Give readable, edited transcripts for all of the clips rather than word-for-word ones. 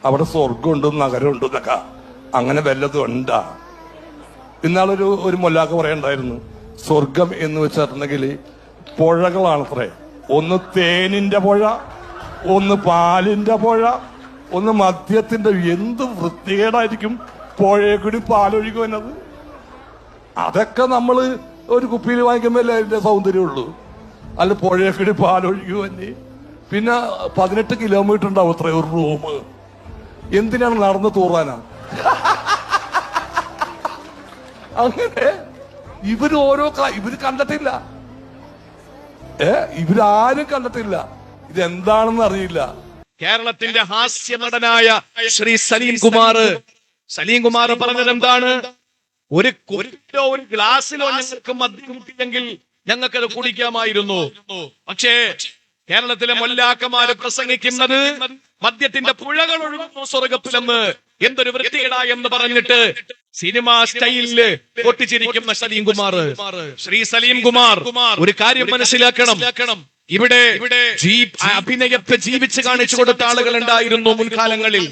അവിടെ സ്വർഗമുണ്ട് നഗരമുണ്ട് എന്നൊക്കെ അങ്ങനെ വല്ലതും ഉണ്ടാ? ഇന്നാളൊരു മൊല്ലാക്ക പറയണ്ടായിരുന്നു, സ്വർഗം എന്ന് വെച്ചിട്ടുണ്ടെങ്കിൽ പുഴകളാണത്രേ. ഒന്ന് തേനിന്റെ പുഴ, ഒന്ന് പാലിന്റെ പുഴ, ഒന്ന് മദ്യത്തിന്റെ. എന്ത് വൃത്തികേടായിരിക്കും പുഴയെ കൂടി പാലൊഴുകി വന്നത്. അതൊക്കെ നമ്മള് ഒരു കുപ്പിയിൽ വാങ്ങിക്കുമ്പോഴല്ലേ അതിന്റെ സൗന്ദര്യമുള്ളൂ. അല്ല പുഴയെ കൂടി പാലൊഴുകി വന്നെ. പിന്നെ 18 കിലോമീറ്റർ ഉണ്ടാവും അത്ര ഒരു റൂം. എന്തിനാണ് നടന്ന് തൂറാനാ? അങ്ങനെ ഇവര് കണ്ടിട്ടില്ല, ഇവരാരും കണ്ടിട്ടില്ല. ഇതെന്താണെന്ന് അറിയില്ല. കേരളത്തിന്റെ ഹാസ്യ നടനായ ശ്രീ സലീം കുമാർ പറഞ്ഞത് എന്താണ്? ഒരു ഗ്ലാസ്സിലോ ഞങ്ങൾക്ക് മദ്യം കിട്ടിയെങ്കിൽ ഞങ്ങൾക്കത് കുടിക്കാമായിരുന്നു. പക്ഷേ കേരളത്തിലെ മൊല്ലാക്കന്മാര് പ്രസംഗിക്കുന്നത് മദ്യത്തിന്റെ പുഴകൾ ഒഴുകുന്നു സ്വർഗത്തിലെന്ന്. എന്തൊരു വൃത്തികേടാ എന്ന് പറഞ്ഞിട്ട് സിനിമാ സ്റ്റൈലില് പൊട്ടിച്ചിരിക്കുന്ന ശ്രീ സലീം കുമാർ ഒരു കാര്യം മനസ്സിലാക്കണം. ഇവിടെ അഭിനയത്തെ ജീവിച്ച് കാണിച്ചു കൊടുത്ത ആളുകൾ ഉണ്ടായിരുന്നു മുൻകാലങ്ങളിൽ.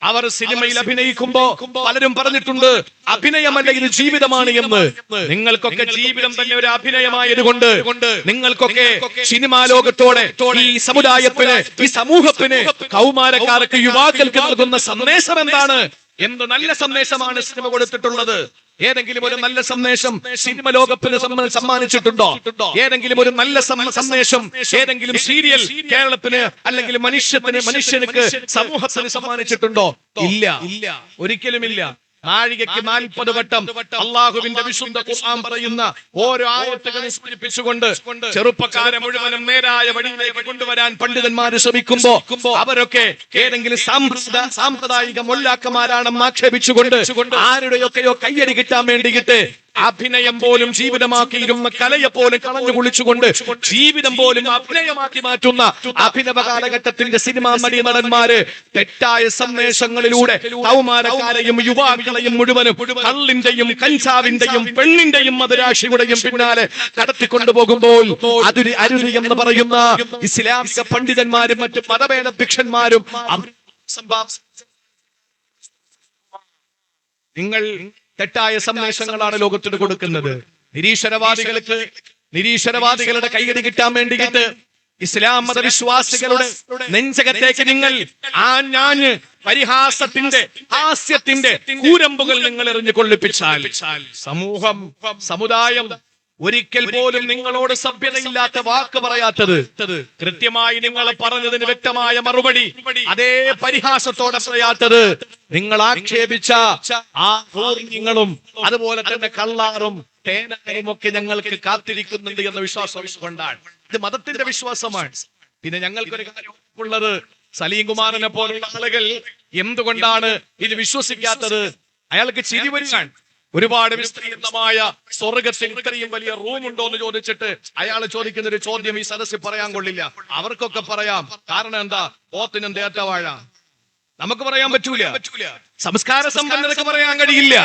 അവർ സിനിമയിൽ അഭിനയിക്കുമ്പോ പലരും പറഞ്ഞിട്ടുണ്ട്, അഭിനയമല്ല ഇത് ജീവിതമാണ് എന്ന്. നിങ്ങൾക്കൊക്കെ ജീവിതം തന്നെ ഒരു അഭിനയമായതുകൊണ്ട് നിങ്ങൾക്കൊക്കെ സിനിമാ ലോകത്തോടെ ഈ സമുദായത്തിന്, ഈ സമൂഹത്തിന്, കൗമാരക്കാർക്ക്, യുവാക്കൾക്ക് നൽകുന്ന സന്ദേശം എന്താണ്? എന്ത് നല്ല സന്ദേശമാണ് സിനിമ കൊടുത്തിട്ടുള്ളത്? ഏതെങ്കിലും ഒരു നല്ല സന്ദേശം സിനിമ ലോകത്തിന് സമ്മാനിച്ചിട്ടുണ്ടോ? ഏതെങ്കിലും ഒരു നല്ല സന്ദേശം ഏതെങ്കിലും സീരിയൽ കേരളത്തിന് അല്ലെങ്കിൽ മനുഷ്യർക്ക് സമൂഹത്തിന് സമ്മാനിച്ചിട്ടുണ്ടോ? ഇല്ല, ഒരിക്കലുമില്ല. നാഴികയ്ക്ക് 40 വട്ടം അള്ളാഹുവിന്റെ വിശുദ്ധ ഖുർആൻ പറയുന്ന ഓരോ ആയത്തുകളെ സൂചിപ്പിച്ചുകൊണ്ട് ചെറുപ്പക്കാരെ മുഴുവനും നേരായ വഴിയിലേക്ക് കൊണ്ടുവരാൻ പണ്ഡിതന്മാര് ശ്രമിക്കുമ്പോ അവരൊക്കെ ഏതെങ്കിലും സാമ്പ്രദായിക മൊല്ലാക്കന്മാരാണെന്ന് ആക്ഷേപിച്ചുകൊണ്ട് ആരുടെയൊക്കെയോ കയ്യടി കിട്ടാൻ വേണ്ടിയിട്ട് അഭിനയം പോലും ജീവിതമാക്കിയിരുന്ന കലയെ പോലും കളഞ്ഞു കുളിച്ചുകൊണ്ട് ജീവിതം പോലും അഭിനയമാക്കി മാറ്റുന്ന അഭിനവ കാലഘട്ടത്തിന്റെ സിനിമാ നടന്മാര് തെറ്റായ സന്ദേശങ്ങളിലൂടെ കൗമാരക്കാരെയും യുവാക്കളെയും മുഴുവനും കള്ളിന്റെയും കഞ്ചാവിന്റെയും പെണ്ണിന്റെയും മധുരാശിയുടെയും പിന്നാലെ കടത്തിക്കൊണ്ടുപോകുമ്പോൾ അരുത് എന്ന് പറയുന്ന ഇസ്ലാമിക പണ്ഡിതന്മാരും മറ്റു മതഭേദ ഭിക്ഷന്മാരും നിങ്ങൾ തെറ്റായ സന്ദേശങ്ങളാണ് ലോകത്തിന് കൊടുക്കുന്നത്. നിരീശ്വരവാദികളുടെ കൈയടി കിട്ടാൻ വേണ്ടിയിട്ട് ഇസ്ലാം മതവിശ്വാസികളുടെ നെഞ്ചകത്തേക്ക് നിങ്ങൾ പരിഹാസത്തിന്റെ, ഹാസ്യത്തിന്റെ കൂരമ്പുകൾ നിങ്ങൾ എറിഞ്ഞു കൊള്ളിപ്പിച്ചാൽ സമുദായം ഒരിക്കൽ പോലും നിങ്ങളോട് സഭ്യതയില്ലാത്ത വാക്ക് പറയാത്തത്, കൃത്യമായി നിങ്ങൾ പറഞ്ഞതിന് വ്യക്തമായ മറുപടി അതേ പരിഹാസത്തോടെ പറയാത്തത്, നിങ്ങൾ ആക്ഷേപിച്ച ആ നിങ്ങളും അതുപോലെ തന്നെ കള്ളാറും തേനാറും ഒക്കെ ഞങ്ങൾക്ക് കാത്തിരിക്കുന്നുണ്ട് എന്ന വിശ്വാസം കൊണ്ടാണ്. ഇത് മതത്തിന്റെ വിശ്വാസമാണ്. പിന്നെ ഞങ്ങൾക്കൊരു കാര്യമുള്ളത്, സലീം കുമാറിനെ പോലുള്ള ആളുകൾ എന്തുകൊണ്ടാണ് ഇത് വിശ്വസിക്കാത്തത്? അയാൾക്ക് ചിരി വരികയാണ്. ഒരുപാട് വിസ്തീർണമായ സ്വർഗത്തിൽ ഇത്രയും വലിയ റൂം ഉണ്ടോ എന്ന് ചോദിച്ചിട്ട് അയാൾ ചോദിക്കുന്ന ഒരു ചോദ്യം ഈ സദസ്സിൽ പറയാൻ കൊള്ളില്ല. അവർക്കൊക്കെ പറയാം. കാരണം എന്താ? പോത്തിനും തേറ്റവാഴ. നമുക്ക് പറയാൻ പറ്റൂല. സംസ്കാര സമ്പന്നർക്ക് പറയാൻ കഴിയില്ല.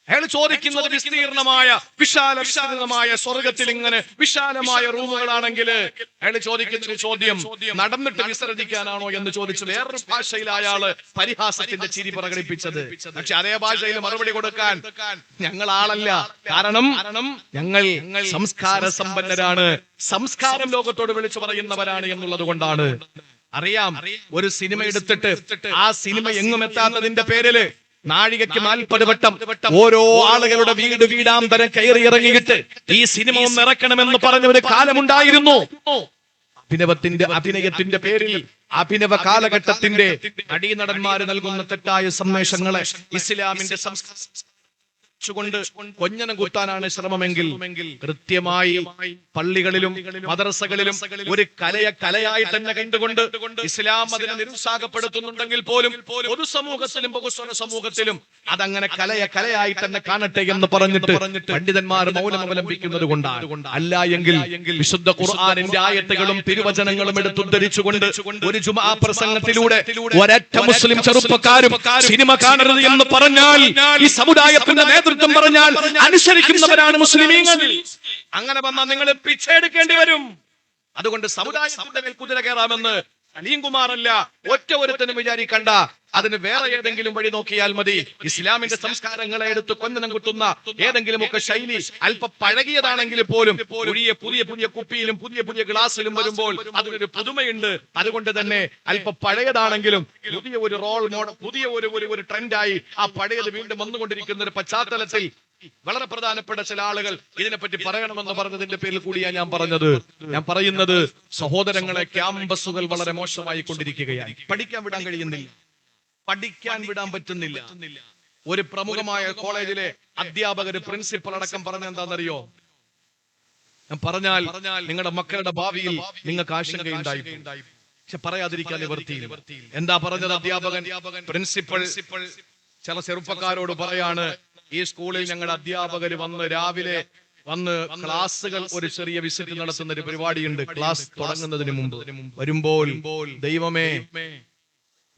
അയാൾ ചോദിക്കുന്നത് വിസ്തീർണമായ വിശാലമായ സ്വർഗത്തിൽ ഇങ്ങനെ വിശാലമായ റൂമുകളാണെങ്കിൽ അയാൾ ചോദിക്കുന്ന ഒരു ചോദ്യം നടന്നിട്ട് വിസർജിക്കാനാണോ എന്ന് ചോദിച്ചു. വേറൊരു ഭാഷയിൽ അയാള് പരിഹാസത്തിന്റെ ചിരി പ്രകടിപ്പിച്ചത്. പക്ഷെ അതേ ഭാഷയിൽ മറുപടി കൊടുക്കാൻ ഞങ്ങൾ ആളല്ല. കാരണം ഞങ്ങൾ സംസ്കാര സമ്പന്നരാണ്, സംസ്കാരം ലോകത്തോട് വിളിച്ചു പറയുന്നവരാണ് എന്നുള്ളത് കൊണ്ടാണ്. അറിയാം, ഒരു സിനിമ എടുത്തിട്ട് ആ സിനിമ എങ്ങും എത്താത്തതിന്റെ പേരില് നാഴികയ്ക്ക് 40 വട്ടം ഓരോ ആളുകളുടെ വീടാന്തരം കയറി ഇറങ്ങിയിട്ട് ഈ സിനിമ ഒന്ന് ഇറക്കണമെന്ന് പറഞ്ഞ ഒരു കാലമുണ്ടായിരുന്നു. അഭിനയത്തിന്റെ പേരിൽ അഭിനവ കാലഘട്ടത്തിന്റെ നടീനടന്മാര് നൽകുന്ന തെറ്റായ സന്ദേശങ്ങളെ ഇസ്ലാമിന്റെ കൊണ്ട് കൊഞ്ഞനം കുത്താനാണ് ശ്രമമെങ്കിൽ കൃത്യമായി പള്ളികളിലും മദ്രസകളിലും ഒരു കലയായി തന്നെ കണ്ടുകൊണ്ട് ഇസ്ലാം അതിനെ നിരുത്സാഹപ്പെടുത്തുന്നുണ്ടെങ്കിൽ പോലും പൊതുസമൂഹത്തിലും ബഹുസ്വര സമൂഹത്തിലും അതങ്ങനെ കലയായി തന്നെ കാണട്ടെ എന്ന് പറഞ്ഞിട്ട് പണ്ഡിതന്മാർ മൗനം അവലംബിക്കുന്നത് കൊണ്ടാണ്. അല്ല എങ്കിൽ വിശുദ്ധ ഖുർആനിന്റെ ആയത്തുകളും തിരുവചനങ്ങളും എടുത്തുദ്ധരിച്ചുകൊണ്ട് ഒരു ജുമാ പ്രസംഗത്തിലൂടെ ഒരൊറ്റ മുസ്ലിം ചെറുപ്പക്കാരും സിനിമ കാണരുത് എന്ന് പറഞ്ഞാൽ ഈ സമുദായത്തിന്റെ നേതൃത്വം പറഞ്ഞാൽ അനുസരിക്കുന്നവരാണ് മുസ്ലിമീങ്ങൾ. അങ്ങനെ വന്നാൽ നിങ്ങൾ പിച്ചെടുക്കേണ്ടി വരും. അതുകൊണ്ട് സമുദായത്തിന്റെ മേൽ കുതിര കയറാമെന്ന് അലിയൻകുമാറല്ല, ഒറ്റ ഒരുത്തനും വിചാരിക്കണ്ട. അതിന് വേറെ ഏതെങ്കിലും വഴി നോക്കിയാൽ മതി. ഇസ്ലാമിന്റെ സംസ്കാരങ്ങളെ എടുത്ത് കൊന്നനം കുത്തുന്ന ഏതെങ്കിലുമൊക്കെ ശൈലി അല്പ പഴകിയതാണെങ്കിൽ പോലും പുതിയ പുതിയ കുപ്പിയിലും പുതിയ ഗ്ലാസ്സിലും വരുമ്പോൾ അതിനൊരു പുതുമയുണ്ട്. അതുകൊണ്ട് തന്നെ അല്പ പഴയതാണെങ്കിലും പുതിയ ഒരു റോൾ മോഡൽ, പുതിയ ഒരു ട്രെൻഡായി ആ പഴയത് വീണ്ടും വന്നുകൊണ്ടിരിക്കുന്ന ഒരു പശ്ചാത്തലത്തിൽ വളരെ പ്രധാനപ്പെട്ട ചില ആളുകൾ ഇതിനെപ്പറ്റി പറയണമെന്ന് പറഞ്ഞതിന്റെ പേരിൽ കൂടിയാണ് ഞാൻ പറയുന്നത് സഹോദരങ്ങളെ, ക്യാമ്പസുകൾ വളരെ മോശമായി കൊണ്ടിരിക്കുകയാണ്. പഠിക്കാൻ വിടാൻ കഴിയുന്നില്ല, പഠിക്കാൻ വിടാൻ പറ്റുന്നില്ല. ഒരു പ്രമുഖമായ കോളേജിലെ അധ്യാപകര്, പ്രിൻസിപ്പൽ അടക്കം പറഞ്ഞ എന്താണെന്നറിയോ? ഞാൻ പറഞ്ഞാൽ നിങ്ങളുടെ മക്കളുടെ ഭാവിയിൽ നിങ്ങൾക്ക് ആശങ്കയുണ്ടായി, പക്ഷെ പറയാതിരിക്കാൻ നിവർത്തിയില്ല. എന്താ പറഞ്ഞത് അധ്യാപകൻ? പ്രിൻസിപ്പൽ ചില ചെറുപ്പക്കാരോട് പറയാണ്, ഈ സ്കൂളിൽ ഞങ്ങളുടെ അധ്യാപകര് രാവിലെ വന്ന് ക്ലാസ്സുകൾ ഒരു ചെറിയ വിസിറ്റ് നടത്തുന്ന ഒരു പരിപാടിയുണ്ട്. ക്ലാസ് തുടങ്ങുന്നതിന് മുമ്പ് വരുമ്പോൾ, ദൈവമേ,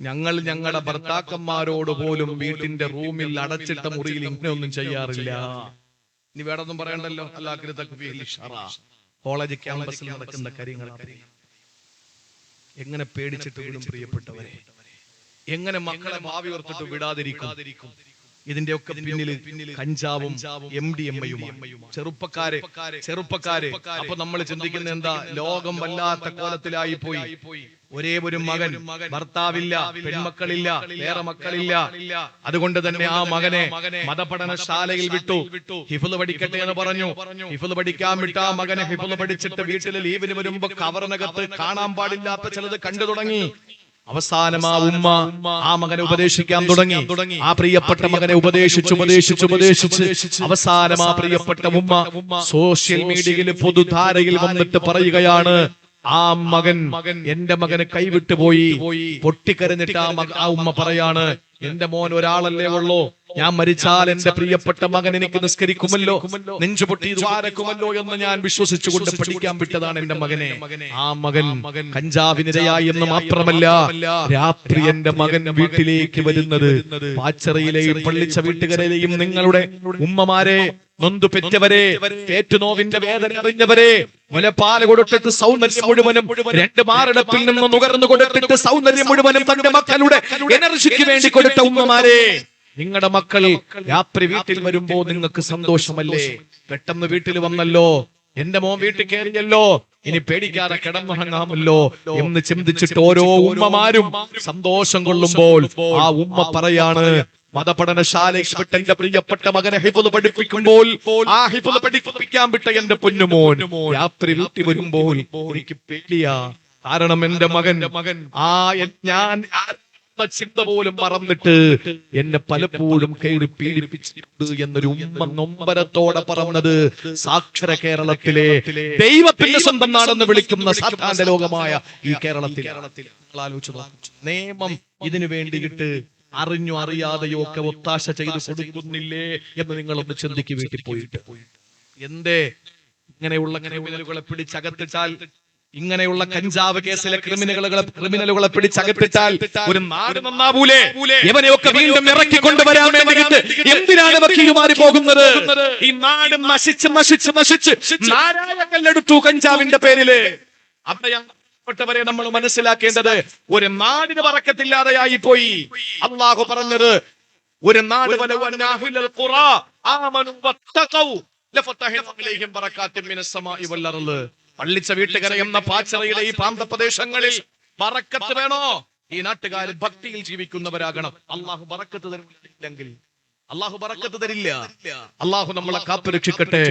ഞങ്ങൾ ഞങ്ങളുടെ ഭർത്താക്കന്മാരോട് പോലും വീട്ടിന്റെ റൂമിൽ അടച്ചിട്ട മുറിയിൽ ഇങ്ങനെയൊന്നും ചെയ്യാറില്ല. ഇനി വേറൊന്നും പറയണ്ടല്ലോ. കോളേജ് ക്യാമ്പസിൽ നടക്കുന്ന കാര്യങ്ങൾ എങ്ങനെ പേടിച്ചിട്ട് വിടും പ്രിയപ്പെട്ടവരെ? എങ്ങനെ മക്കളെ ഭാവി ഓർത്തിട്ട് വിടാതിരിക്കും? ഇതിന്റെയൊക്കെ പിന്നിൽ കഞ്ചാവും MDMA-യുമാണ്. ചെറുപ്പക്കാര് അപ്പൊ നമ്മൾ ചിന്തിക്കുന്ന എന്താ? ലോകം വല്ലാത്ത കോലത്തിലായി പോയി. ഒരേ ഒരു മകൻ, ഭർത്താവില്ല, പെൺമക്കളില്ല, വേറെ മക്കളില്ല. അതുകൊണ്ട് തന്നെ ആ മകനെ മതപഠനശാലയിൽ വിട്ടു. ഹിഫ്ള് പഠിക്കട്ടെ എന്ന് പറഞ്ഞു. ഹിഫ്ള് പഠിക്കാൻ വിട്ട ആ മകനെ ഹിഫ്ള് പഠിച്ചിട്ട് വീട്ടിലെ ലീവിന് വരുമ്പോ കവറിനകത്ത് കാണാൻ പാടില്ലാത്ത ചിലത് കണ്ടു തുടങ്ങി. അവസാനം ആ ഉമ്മ ആ മകനെ ഉപദേശിക്കാൻ തുടങ്ങി. ആ പ്രിയപ്പെട്ട മകനെ ഉപദേശിച്ച് അവസാനം ആ പ്രിയപ്പെട്ട ഉമ്മ സോഷ്യൽ മീഡിയയിൽ പൊതുധാരയിൽ വന്നിട്ട് പറയുകയാണ്, ആ മകൻ, എന്റെ മകന് കൈവിട്ടുപോയി. പൊട്ടിക്കരഞ്ഞിട്ട് ആ ഉമ്മ പറയാണ്, എന്റെ മോൻ ഒരാളല്ലേ ഉള്ളൂ, ഞാൻ മരിച്ചാൽ എന്റെ പ്രിയപ്പെട്ട മകൻ എനിക്ക് നിസ്കരിക്കുമല്ലോ, നെഞ്ചുപൊട്ടി ദ്വാരക്കുമല്ലോ എന്ന് ഞാൻ വിശ്വസിച്ചുകൊണ്ട് പഠിക്കാൻ വിട്ടതാണ് എന്റെ മകനെ. ആ മകൻ കഞ്ചാവിനിരയായി എന്ന് മാത്രമല്ല, രാത്രി എന്റെ മകൻ വീട്ടിലേക്ക് വരുന്നത് പാച്ചറയിലെയും പള്ളിച്ച വീട്ടുകാരെയും നിങ്ങളുടെ ഉമ്മമാരെ, നൊന്തു പെറ്റവരെ, പേറ്റുനോവിന്റെ വേദന അറിഞ്ഞവരെ, മുലപ്പാല് കൊടുത്തിട്ട് സൗന്ദര്യം മുഴുവനും 2 മാറിടപ്പിൽ നിന്ന് നുകർന്നു കൊടുത്തിട്ട് സൗന്ദര്യം മുഴുവനും തന്റെ മക്കളുടെ എനർജിക്ക് വേണ്ടി കൊടുത്ത ഉമ്മമാരെ, നിങ്ങളുടെ മക്കൾ രാത്രി വീട്ടിൽ വരുമ്പോ നിങ്ങൾക്ക് സന്തോഷമല്ലേ? പെട്ടെന്ന് വീട്ടിൽ വന്നല്ലോ, എന്റെ മോൻ വീട്ടിൽ കയറിയല്ലോ, ഇനി പേടിക്കാതെ കിടന്നുറങ്ങാമല്ലോ എന്ന് ചിന്തിച്ചിട്ട് ഓരോ ഉമ്മമാരും സന്തോഷം കൊള്ളുമ്പോൾ ആ ഉമ്മ പറയാണ്, മതപഠനശാലയിൽ വിട്ട എന്റെ പ്രിയപ്പെട്ട മകനെ ഹിഫ്ള് പഠിപ്പിക്കുമ്പോൾ ആ ഹിഫ്ള് പഠിപ്പിക്കാൻ വിട്ട എന്റെ പൊന്നുമോൻ രാത്രി വീട്ടിൽ വരുമ്പോൾ എനിക്ക് പേടിയാ. കാരണം എന്റെ മകൻ ഞാൻ ചിന്ത പോലും മറന്നിട്ട് എന്നെ പലപ്പോഴും കയറി പീഡിപ്പിച്ചിട്ടുണ്ട് എന്നൊരു ഉമ്മ നൊമ്പരത്തോടെ പറഞ്ഞത് സാക്ഷര കേരളത്തിലെ ദൈവത്തിന്റെ സ്വന്തം നാടെന്ന് വിളിക്കുന്ന സാധാരണ ലോകമായ ഈ കേരളത്തിൽ ആലോചിച്ചു നോക്കും. നിയമം ഇതിനു വേണ്ടിയിട്ട് അറിഞ്ഞോ അറിയാതെയോ ഒക്കെ ഒത്താശ ചെയ്ത് കൊടുക്കുന്നില്ലേ എന്ന് നിങ്ങളൊന്ന് ചിന്തിക്ക്. വീട്ടിൽ പോയിട്ട് എന്തേ ഇങ്ങനെയുള്ള ക്രിമിനലുകളെ പിടിച്ചകത്തിട്ടാൽ, ഇങ്ങനെയുള്ള കഞ്ചാവ് കേസിലെ ക്രിമിനലുകളെ പിടിച്ചകത്തിട്ടാൽ ഒരു നാട് നന്നാവൂലേ? ഇവനെയൊക്കെ വീണ്ടും ഇറക്കിക്കൊണ്ടുവരാൻ വേണ്ടിയിട്ട് എന്തിനാണ് വക്കീലുമാരി പോകുന്നത്? ഈ നാട് നശിച്ച് നാരായകല്ലെടുത്തു കഞ്ചാവിന്റെ പേരില്. പ്പെട്ടവരെ നമ്മൾ മനസ്സിലാക്കേണ്ടത്, ഒരു നാടിന് ബറക്കത്തില്ലാതെയായി പോയി. അള്ളാഹു പറഞ്ഞത്, ഒരു നാട് പള്ളിച്ച വീട്ടുകര എന്ന പാച്ചറയിലെ ഈ പ്രാന്തപ്രദേശങ്ങളിൽ ബറക്കത്ത് വേണോ? ഈ നാട്ടുകാർ ഭക്തിയിൽ ജീവിക്കുന്നവരാകണം. അള്ളാഹു ബറക്കത്ത് തരില്ലെങ്കിൽ അള്ളാഹു ബറക്കത്ത് തരില്ല. അള്ളാഹു നമ്മളെ കാത്തുരക്ഷിക്കട്ടെ.